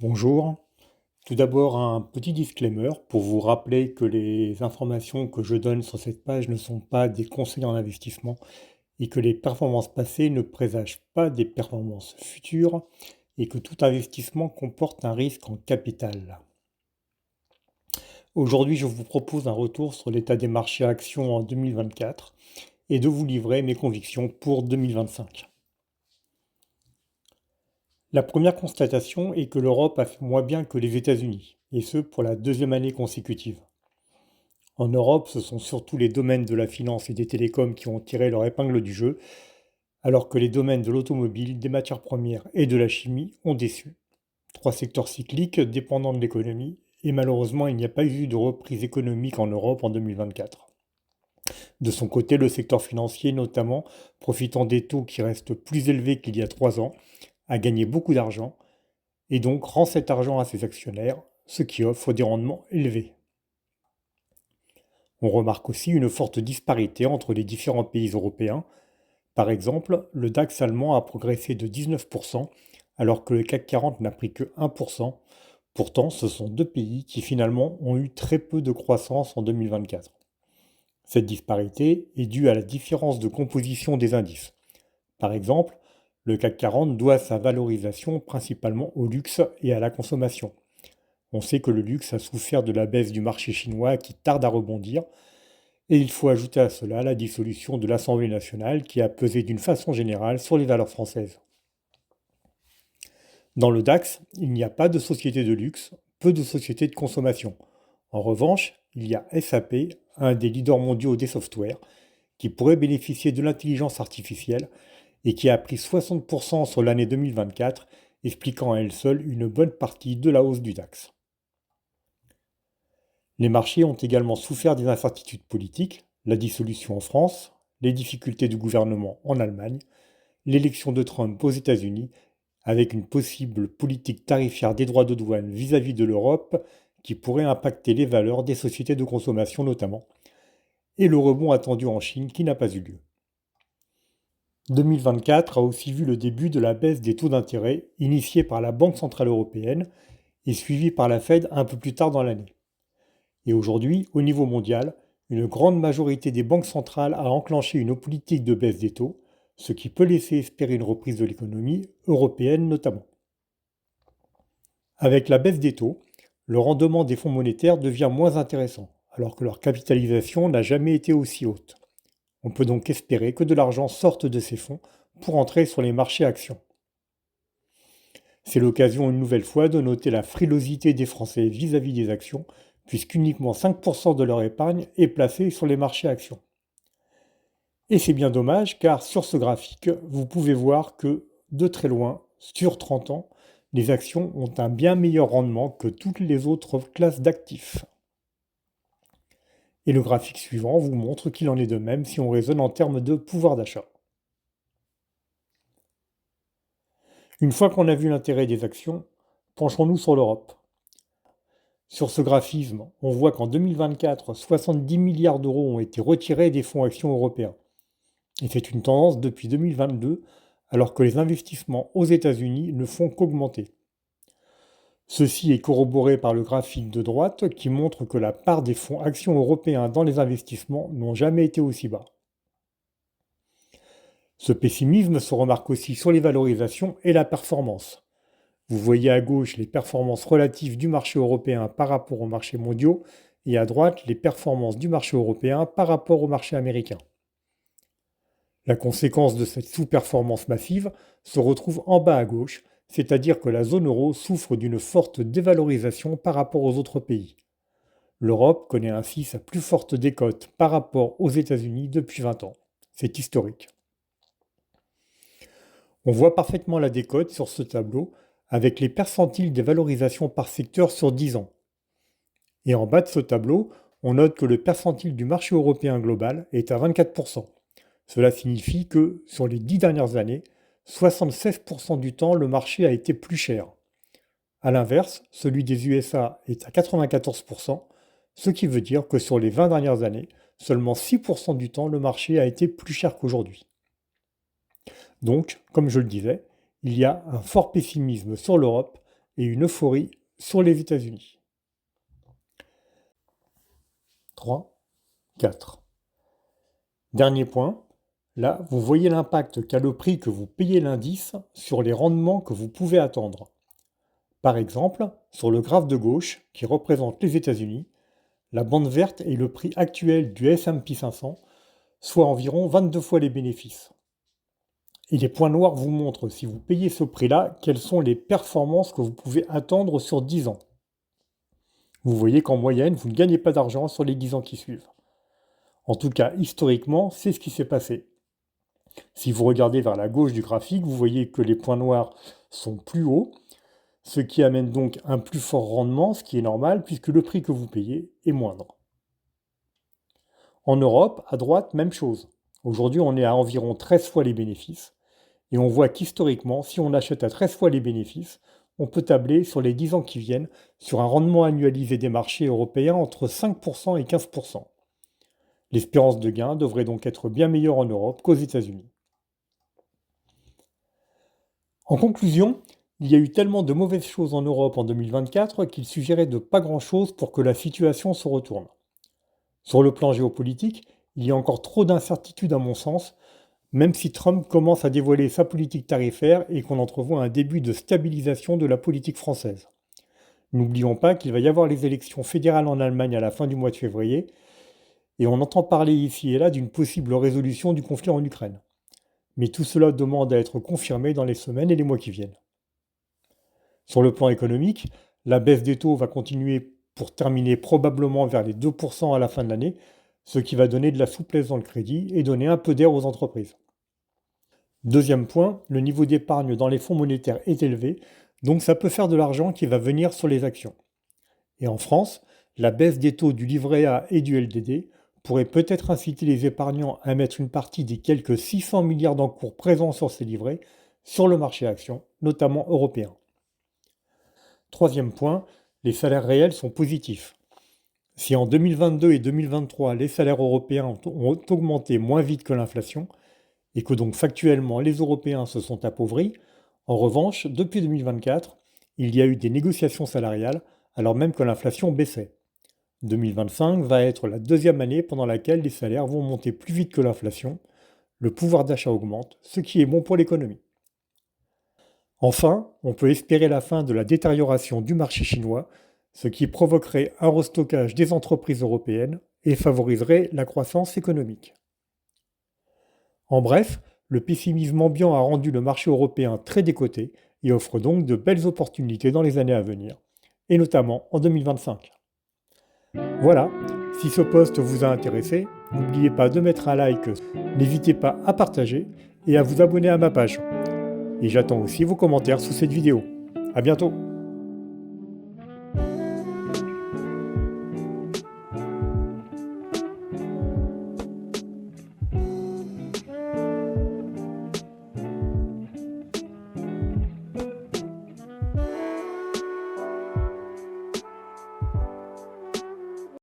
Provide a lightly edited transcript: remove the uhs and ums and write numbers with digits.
Bonjour. Tout d'abord, un petit disclaimer pour vous rappeler que les informations que je donne sur cette page ne sont pas des conseils en investissement et que les performances passées ne présagent pas des performances futures et que tout investissement comporte un risque en capital. Aujourd'hui, je vous propose un retour sur l'état des marchés actions en 2024 et de vous livrer mes convictions pour 2025. La première constatation est que l'Europe a fait moins bien que les États-Unis, et ce pour la deuxième année consécutive. En Europe, ce sont surtout les domaines de la finance et des télécoms qui ont tiré leur épingle du jeu, alors que les domaines de l'automobile, des matières premières et de la chimie ont déçu. Trois secteurs cycliques dépendants de l'économie, et malheureusement, il n'y a pas eu de reprise économique en Europe en 2024. De son côté, le secteur financier, notamment, profitant des taux qui restent plus élevés qu'il y a 3 ans, a gagné beaucoup d'argent et donc rend cet argent à ses actionnaires, ce qui offre des rendements élevés. On remarque aussi une forte disparité entre les différents pays européens. Par exemple, le DAX allemand a progressé de 19%, alors que le CAC 40 n'a pris que 1%. Pourtant, ce sont deux pays qui finalement ont eu très peu de croissance en 2024. Cette disparité est due à la différence de composition des indices. Par exemple, le CAC 40 doit sa valorisation principalement au luxe et à la consommation. On sait que le luxe a souffert de la baisse du marché chinois qui tarde à rebondir, et il faut ajouter à cela la dissolution de l'Assemblée nationale qui a pesé d'une façon générale sur les valeurs françaises. Dans le DAX, il n'y a pas de société de luxe, peu de sociétés de consommation. En revanche, il y a SAP, un des leaders mondiaux des softwares, qui pourrait bénéficier de l'intelligence artificielle et qui a pris 60% sur l'année 2024, expliquant à elle seule une bonne partie de la hausse du DAX. Les marchés ont également souffert des incertitudes politiques, la dissolution en France, les difficultés du gouvernement en Allemagne, l'élection de Trump aux États-Unis, avec une possible politique tarifaire des droits de douane vis-à-vis de l'Europe qui pourrait impacter les valeurs des sociétés de consommation notamment, et le rebond attendu en Chine qui n'a pas eu lieu. 2024 a aussi vu le début de la baisse des taux d'intérêt initiée par la Banque centrale européenne et suivie par la Fed un peu plus tard dans l'année. Et aujourd'hui, au niveau mondial, une grande majorité des banques centrales a enclenché une politique de baisse des taux, ce qui peut laisser espérer une reprise de l'économie européenne notamment. Avec la baisse des taux, le rendement des fonds monétaires devient moins intéressant, alors que leur capitalisation n'a jamais été aussi haute. On peut donc espérer que de l'argent sorte de ces fonds pour entrer sur les marchés actions. C'est l'occasion une nouvelle fois de noter la frilosité des Français vis-à-vis des actions, puisqu'uniquement 5% de leur épargne est placée sur les marchés actions. Et c'est bien dommage car sur ce graphique, vous pouvez voir que de très loin, sur 30 ans, les actions ont un bien meilleur rendement que toutes les autres classes d'actifs. Et le graphique suivant vous montre qu'il en est de même si on raisonne en termes de pouvoir d'achat. Une fois qu'on a vu l'intérêt des actions, penchons-nous sur l'Europe. Sur ce graphisme, on voit qu'en 2024, 70 milliards d'euros ont été retirés des fonds actions européens. Et c'est une tendance depuis 2022, alors que les investissements aux États-Unis ne font qu'augmenter. Ceci est corroboré par le graphique de droite qui montre que la part des fonds actions européens dans les investissements n'ont jamais été aussi bas. Ce pessimisme se remarque aussi sur les valorisations et la performance. Vous voyez à gauche les performances relatives du marché européen par rapport aux marchés mondiaux et à droite les performances du marché européen par rapport au marché américain. La conséquence de cette sous-performance massive se retrouve en bas à gauche, c'est-à-dire que la zone euro souffre d'une forte dévalorisation par rapport aux autres pays. L'Europe connaît ainsi sa plus forte décote par rapport aux États-Unis depuis 20 ans. C'est historique. On voit parfaitement la décote sur ce tableau avec les percentiles des valorisations par secteur sur 10 ans. Et en bas de ce tableau, on note que le percentile du marché européen global est à 24%. Cela signifie que, sur les 10 dernières années, 76% du temps, le marché a été plus cher. A l'inverse, celui des USA est à 94%, ce qui veut dire que sur les 20 dernières années, seulement 6% du temps, le marché a été plus cher qu'aujourd'hui. Donc, comme je le disais, il y a un fort pessimisme sur l'Europe et une euphorie sur les États-Unis. 3, 4. Dernier point, là, vous voyez l'impact qu'a le prix que vous payez l'indice sur les rendements que vous pouvez attendre. Par exemple, sur le graphe de gauche, qui représente les États-Unis, la bande verte est le prix actuel du S&P 500, soit environ 22 fois les bénéfices. Et les points noirs vous montrent, si vous payez ce prix-là, quelles sont les performances que vous pouvez attendre sur 10 ans. Vous voyez qu'en moyenne, vous ne gagnez pas d'argent sur les 10 ans qui suivent. En tout cas, historiquement, c'est ce qui s'est passé. Si vous regardez vers la gauche du graphique, vous voyez que les points noirs sont plus hauts, ce qui amène donc un plus fort rendement, ce qui est normal puisque le prix que vous payez est moindre. En Europe, à droite, même chose. Aujourd'hui, on est à environ 13 fois les bénéfices. Et on voit qu'historiquement, si on achète à 13 fois les bénéfices, on peut tabler sur les 10 ans qui viennent sur un rendement annualisé des marchés européens entre 5% et 15%. L'espérance de gain devrait donc être bien meilleure en Europe qu'aux États-Unis. En conclusion, il y a eu tellement de mauvaises choses en Europe en 2024 qu'il suffirait de pas grand-chose pour que la situation se retourne. Sur le plan géopolitique, il y a encore trop d'incertitudes à mon sens, même si Trump commence à dévoiler sa politique tarifaire et qu'on entrevoit un début de stabilisation de la politique française. N'oublions pas qu'il va y avoir les élections fédérales en Allemagne à la fin du mois de février, et on entend parler ici et là d'une possible résolution du conflit en Ukraine. Mais tout cela demande à être confirmé dans les semaines et les mois qui viennent. Sur le plan économique, la baisse des taux va continuer pour terminer probablement vers les 2% à la fin de l'année, ce qui va donner de la souplesse dans le crédit et donner un peu d'air aux entreprises. Deuxième point, le niveau d'épargne dans les fonds monétaires est élevé, donc ça peut faire de l'argent qui va venir sur les actions. Et en France, la baisse des taux du livret A et du LDD pourrait peut-être inciter les épargnants à mettre une partie des quelques 600 milliards d'encours présents sur ces livrets sur le marché actions, notamment européen. Troisième point, les salaires réels sont positifs. Si en 2022 et 2023, les salaires européens ont augmenté moins vite que l'inflation, et que donc factuellement les Européens se sont appauvris, en revanche, depuis 2024, il y a eu des négociations salariales alors même que l'inflation baissait. 2025 va être la deuxième année pendant laquelle les salaires vont monter plus vite que l'inflation, le pouvoir d'achat augmente, ce qui est bon pour l'économie. Enfin, on peut espérer la fin de la détérioration du marché chinois, ce qui provoquerait un restockage des entreprises européennes et favoriserait la croissance économique. En bref, le pessimisme ambiant a rendu le marché européen très décoté et offre donc de belles opportunités dans les années à venir, et notamment en 2025. Voilà, si ce post vous a intéressé, n'oubliez pas de mettre un like, n'hésitez pas à partager et à vous abonner à ma page. Et j'attends aussi vos commentaires sous cette vidéo. À bientôt!